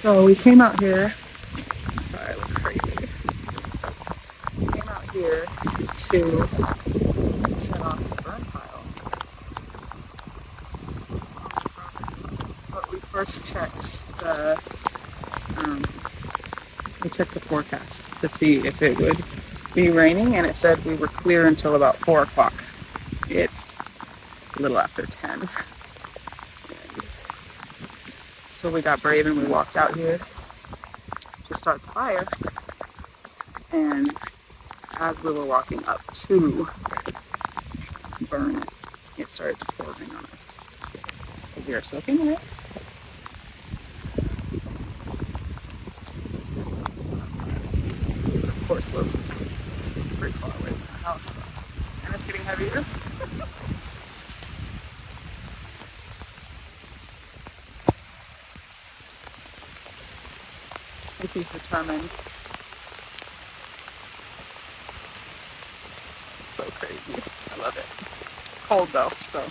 So we came out here. Sorry, I look crazy. So we came out here to set off the burn pile. But we first checked the forecast to see if it would be raining, and it said we were clear until about 4 o'clock. It's a little after 10. So we got brave and we walked out here to start the fire. And as we were walking up to burn it, it started pouring on us. So we are soaking wet. Of course, we're pretty far away from the house, so. And it's getting heavier. I think he's determined. It's so crazy. I love it. It's cold though, so.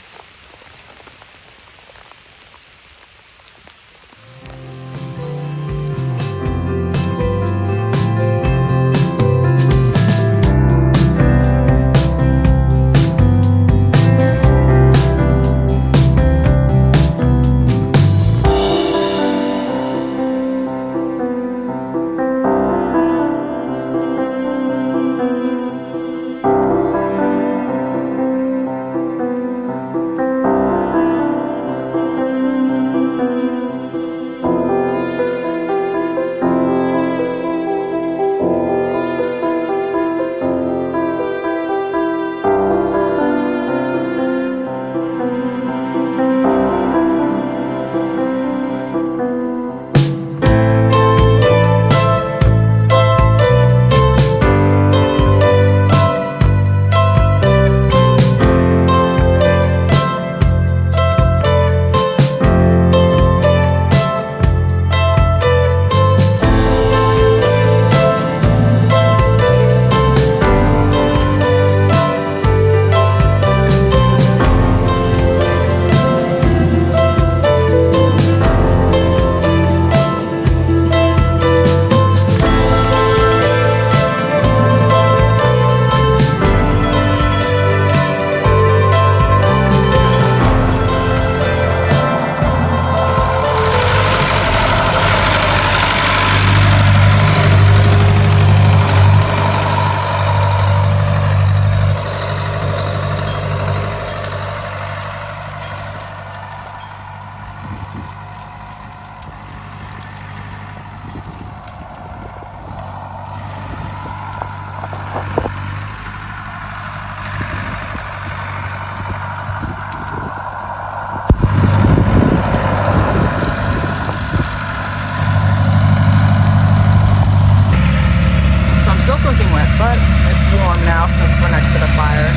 Soaking wet, but it's warm now since we're next to the fire.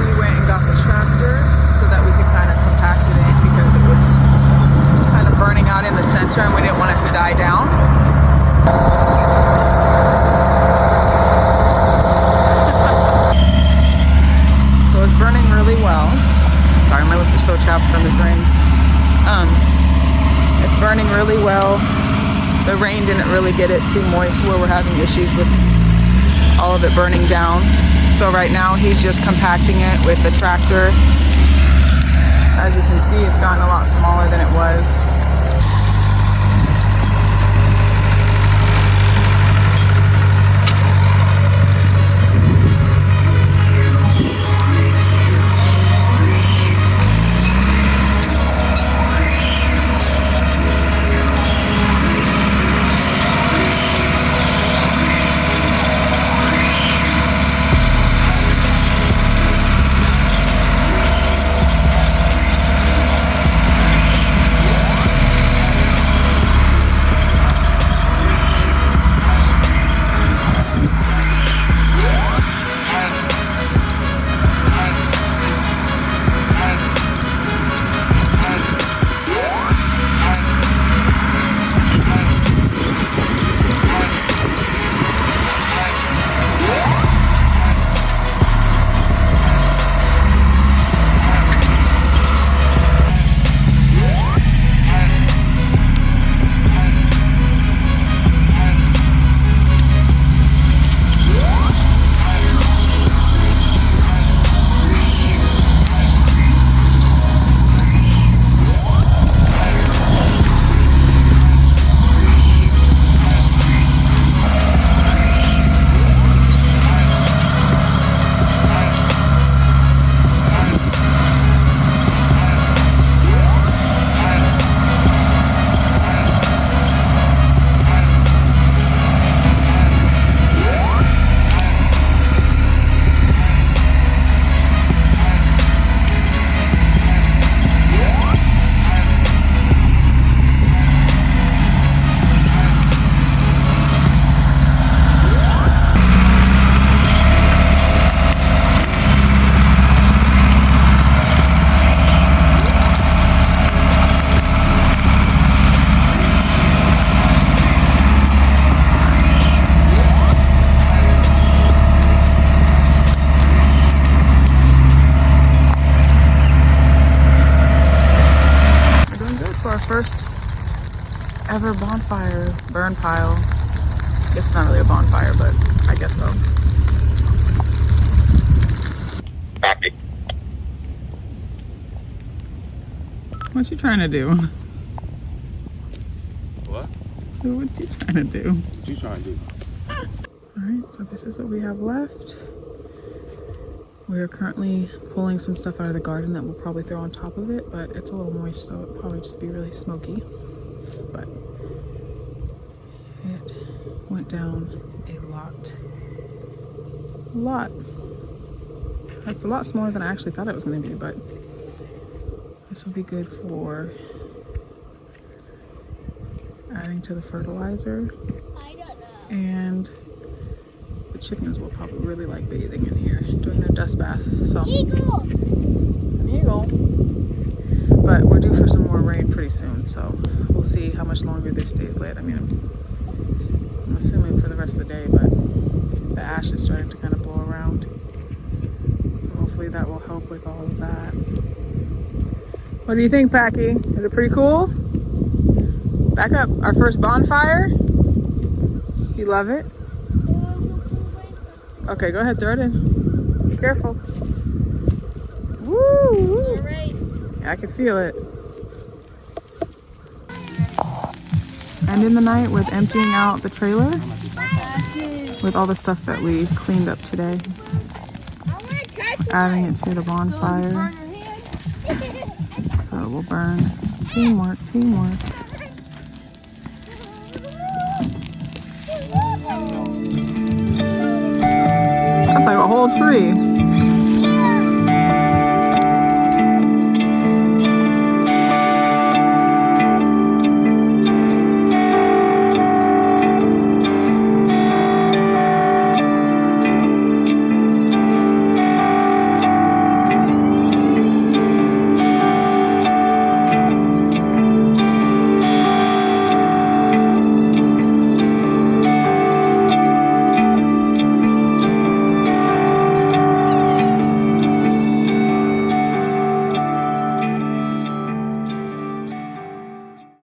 We went and got the tractor so that we could kind of compact it in because it was kind of burning out in the center and we didn't want it to die down. So it's burning really well. Sorry, my lips are so chapped from this rain. It's burning really well. The rain didn't really get it too moist where we're having issues with all of it burning down. So right now he's just compacting it with the tractor. As you can see, it's gotten a lot smaller than it was. burn pile. It's not really a bonfire, but I guess so. What you trying to do? What? So what you trying to do? What you trying to do? Alright, so this is what we have left. We are currently pulling some stuff out of the garden that we'll probably throw on top of it, but it's a little moist, so it'll probably just be really smoky. But it went down a lot. That's a lot smaller than I actually thought it was going to be, but this will be good for adding to the fertilizer. I don't know. And the chickens will probably really like bathing in here, doing their dust bath. So eagle! An eagle. But we're due for some more rain pretty soon, so we'll see how much longer this stays lit. I mean, I'm assuming for the rest of the day, but the ash is starting to kind of blow around. So hopefully that will help with all of that. What do you think, Packy? Is it pretty cool? Back up. Our first bonfire? You love it? Okay, go ahead, throw it in. Be careful. Woo! Woo. Right. Yeah, I can feel it. Ending the night with emptying out the trailer with all the stuff that we cleaned up today. Adding it to the bonfire. So it will burn. Teamwork, teamwork. That's like a whole tree.